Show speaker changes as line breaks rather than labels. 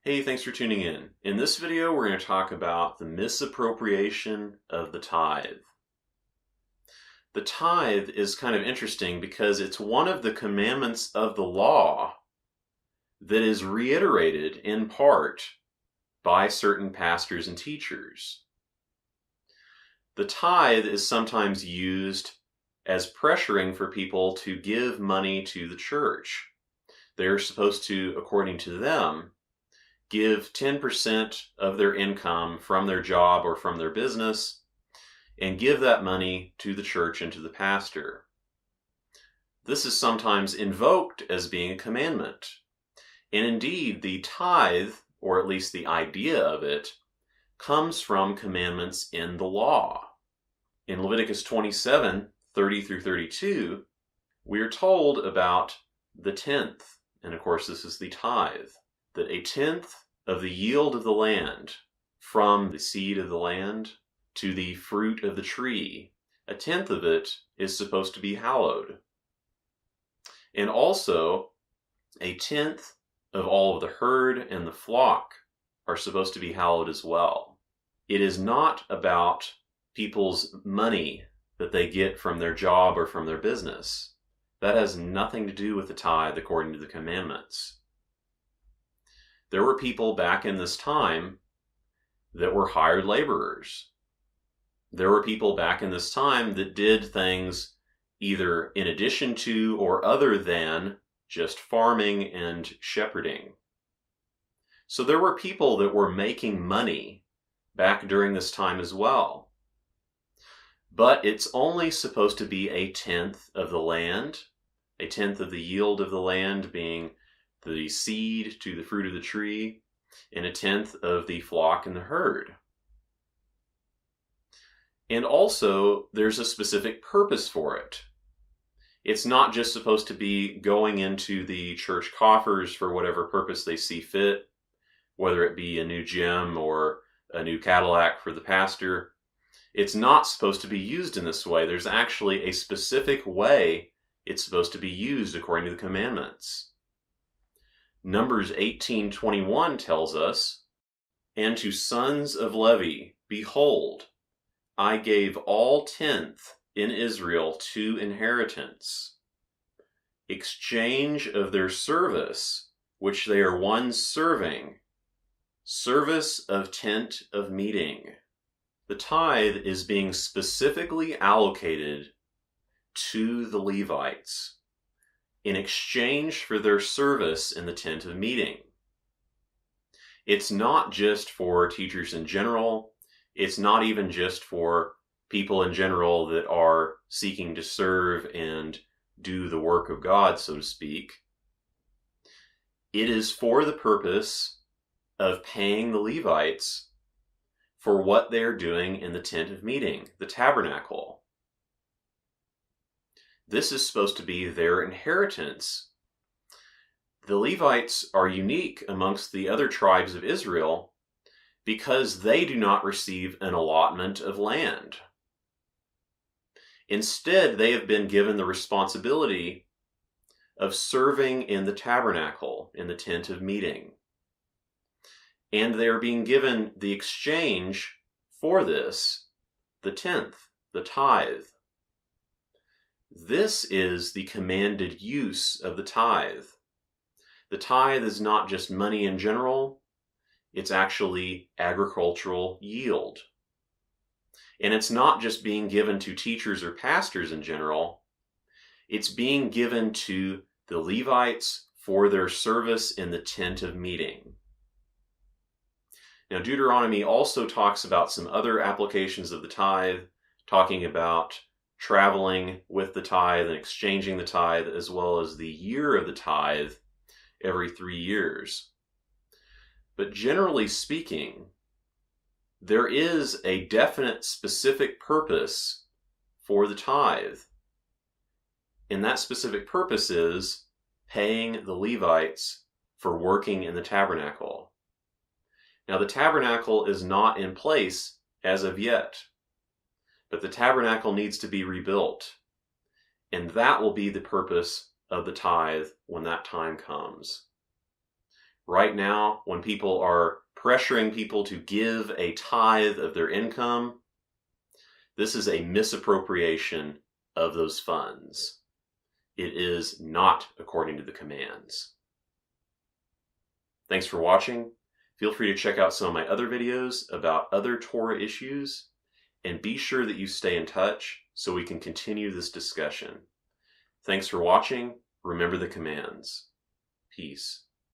Hey, thanks for tuning in. In this video, we're going to talk about the misappropriation of the tithe. The tithe is kind of interesting because it's one of the commandments of the law that is reiterated in part by certain pastors and teachers. The tithe is sometimes used as pressuring for people to give money to the church. They're supposed to, according to them, give 10% of their income from their job or from their business and give that money to the church and to the pastor. This is sometimes invoked as being a commandment. And indeed, the tithe, or at least the idea of it, comes from commandments in the law. In Leviticus 27, 30 through 32, we are told about the tenth. And of course, this is the tithe. That a tenth of the yield of the land, from the seed of the land to the fruit of the tree, a tenth of it is supposed to be hallowed. And also, a tenth of all of the herd and the flock are supposed to be hallowed as well. It is not about people's money that they get from their job or from their business. That has nothing to do with the tithe according to the commandments. There were people back in this time that were hired laborers. There were people back in this time that did things either in addition to or other than just farming and shepherding. So there were people that were making money back during this time as well. But it's only supposed to be a tenth of the land, a tenth of the yield of the land being the seed to the fruit of the tree, and a tenth of the flock and the herd. And also, there's a specific purpose for it. It's not just supposed to be going into the church coffers for whatever purpose they see fit, whether it be a new gym or a new Cadillac for the pastor. It's not supposed to be used in this way. There's actually a specific way it's supposed to be used according to the commandments. Numbers 18:21 tells us, "And to sons of Levi, behold, I gave all tenth in Israel to inheritance, exchange of their service, which they are one serving, service of tent of meeting." The tithe is being specifically allocated to the Levites in exchange for their service in the tent of meeting. It's not just for teachers in general. It's not even just for people in general that are seeking to serve and do the work of God, so to speak. It is for the purpose of paying the Levites for what they're doing in the tent of meeting, the tabernacle. This is supposed to be their inheritance. The Levites are unique amongst the other tribes of Israel because they do not receive an allotment of land. Instead, they have been given the responsibility of serving in the tabernacle, in the tent of meeting. And they are being given the exchange for this, the tenth, the tithe. This is the commanded use of the tithe. The tithe is not just money in general, it's actually agricultural yield. And it's not just being given to teachers or pastors in general, it's being given to the Levites for their service in the tent of meeting. Now, Deuteronomy also talks about some other applications of the tithe, talking about traveling with the tithe and exchanging the tithe, as well as the year of the tithe every 3 years. But generally speaking, there is a definite specific purpose for the tithe. And that specific purpose is paying the Levites for working in the tabernacle. Now, the tabernacle is not in place as of yet. But the tabernacle needs to be rebuilt. And that will be the purpose of the tithe when that time comes. right now, when people are pressuring people to give a tithe of their income, this is a misappropriation of those funds. It is not according to the commands. Thanks for watching. Feel free to check out some of my other videos about other Torah issues, and be sure that you stay in touch so we can continue this discussion. Thanks for watching. Remember the commands. Peace.